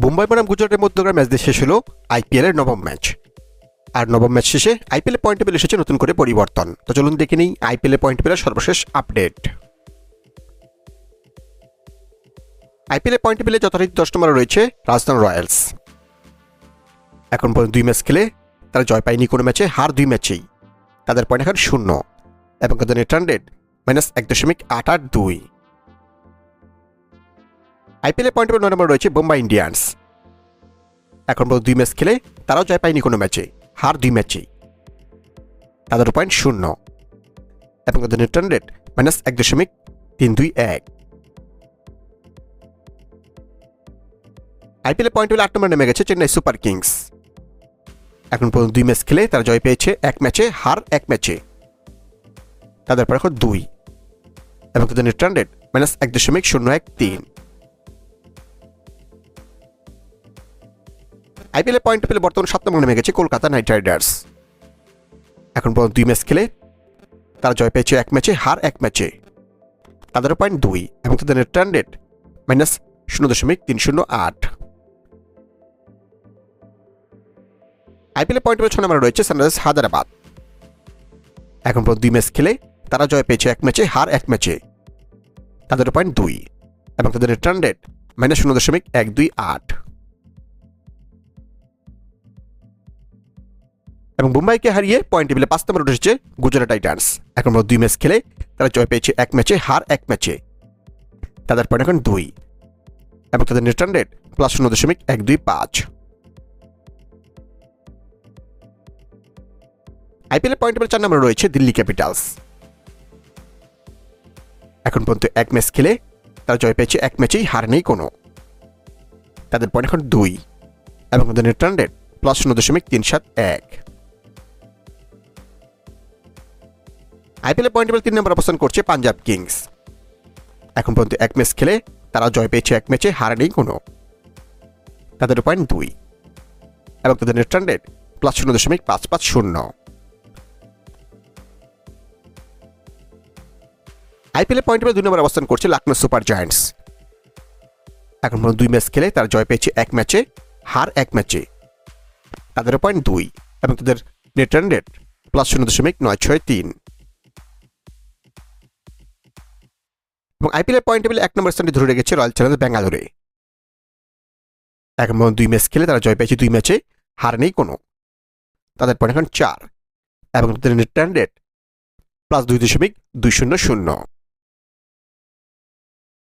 মুম্বাই বনাম গুজরাটের মধ্যকার ম্যাচ দিয়ে শেষ হলো আইপিএলের নবম ম্যাচ। আর নবম ম্যাচ শেষে আইপিএলের পয়েন্ট টেবিল এসেছে নতুন করে পরিবর্তন। তো চলুন দেখে নিই আইপিএলের পয়েন্ট টেবিলের সর্বশেষ আপডেট। আইপিএলের পয়েন্ট টেবিলে যথারীতি 10 নম্বরে রয়েছে রাজস্থান রয়্যালস। এখন পর্যন্ত 2 ম্যাচ খেলে তারা জয় পায়নি কোনো ম্যাচে, হার 2 ম্যাচেই। তাদের পয়েন্ট এখন 0 এবং তাদের নেট রান রেট -1.882। আইপিএলের পয়েন্ট টেবিল 9 নম্বরে রয়েছে মুম্বাই ইন্ডিয়ান্স। এখন পর্যন্ত 2 ম্যাচ খেলে তারাও জয় পায়নি কোনো ম্যাচে, হার 2 ম্যাচেই। তাদের পয়েন্ট 0 এবং তাদের নেট রান রেট -1.321। আইপিএলের পয়েন্ট টেবিল 8 নম্বরে নেমে গেছে চেন্নাই সুপার কিংস। এখন পর্যন্ত 2 ম্যাচ খেলে তারা জয় পেয়েছে 1 ম্যাচে, হার 1 ম্যাচে। তাদের পর এখন 2 এবং তাদের নেট রান রেট -1.013। আইপিএলের পয়েন্ট টেবিলে বর্তমানে 7 নম্বরে নেমে গেছে কলকাতা নাইট রাইডার্স। এখন পর্যন্ত 2 ম্যাচ খেলে তারা জয় পেয়েছে 1 ম্যাচে, হার 1 ম্যাচে। তাদের পয়েন্ট 2 এবং তাদের নেট রান রেট -0.308। আইপিএলের পয়েন্ট টেবিলে 6 নম্বরে রয়েছে সানরাইজার্স হায়দ্রাবাদ। এখন পর্যন্ত 2 ম্যাচ খেলে তারা জয় পেয়েছে 1 ম্যাচে, হার 1 ম্যাচে। তাদের পয়েন্ট 2 এবং তাদের নেট রান রেট -0.128। এবং মুম্বাইকে হারিয়ে পয়েন্ট টেবিলে 5 নম্বরে উঠেছে গুজরাট টাইটান্স। এখন পর্যন্ত 2 ম্যাচ খেলে তারা জয় পেয়েছে 1 ম্যাচে, হার 1 ম্যাচে। তাদের পয়েন্ট এখন 2 এবং তাদের নেট রান রেট +0.125। আইপিএলের পয়েন্ট টেবিলে 4 নম্বরে রয়েছে দিল্লি ক্যাপিটালস। এখন পর্যন্ত 1 ম্যাচ খেলে তারা জয় পেয়েছে 1 ম্যাচেই, হার নেই কোনো। তাদের পয়েন্ট এখন 2 এবং তাদের নেট রান রেট +0.371। আইপিএলের পয়েন্ট টেবিল 3 নম্বরে অবস্থান করছে পাঞ্জাব কিংস। এখন পর্যন্ত 1 ম্যাচ খেলে তারা জয় পেয়েছে 1 ম্যাচে, হার নেই কোনো। তাদের পয়েন্ট 2 এবং তাদের নেট রান রেট +0.550। আইপিএলের পয়েন্ট টেবিল 2 নম্বরে অবস্থান করছে লখনৌ সুপার জায়ান্টস। এখন পর্যন্ত 2 ম্যাচ খেলে তারা জয় পেয়েছে 1 ম্যাচে, হার 1 ম্যাচে। তাদের পয়েন্ট 2 এবং তাদের নেট রান রেট +0.963। এবং আইপিএলের পয়েন্ট টেবিলে 1 নম্বর স্থানটি ধরে রেখেছে রয়্যাল চ্যালেঞ্জার্স ব্যাঙ্গালোরে। এখন পর্যন্ত 2 ম্যাচ খেলে তারা জয় পেয়েছে 2 ম্যাচে, হার নেই কোনো। তাদের পয়েন্ট এখন 4 এবং তাদের নেট রান রেট +2.200।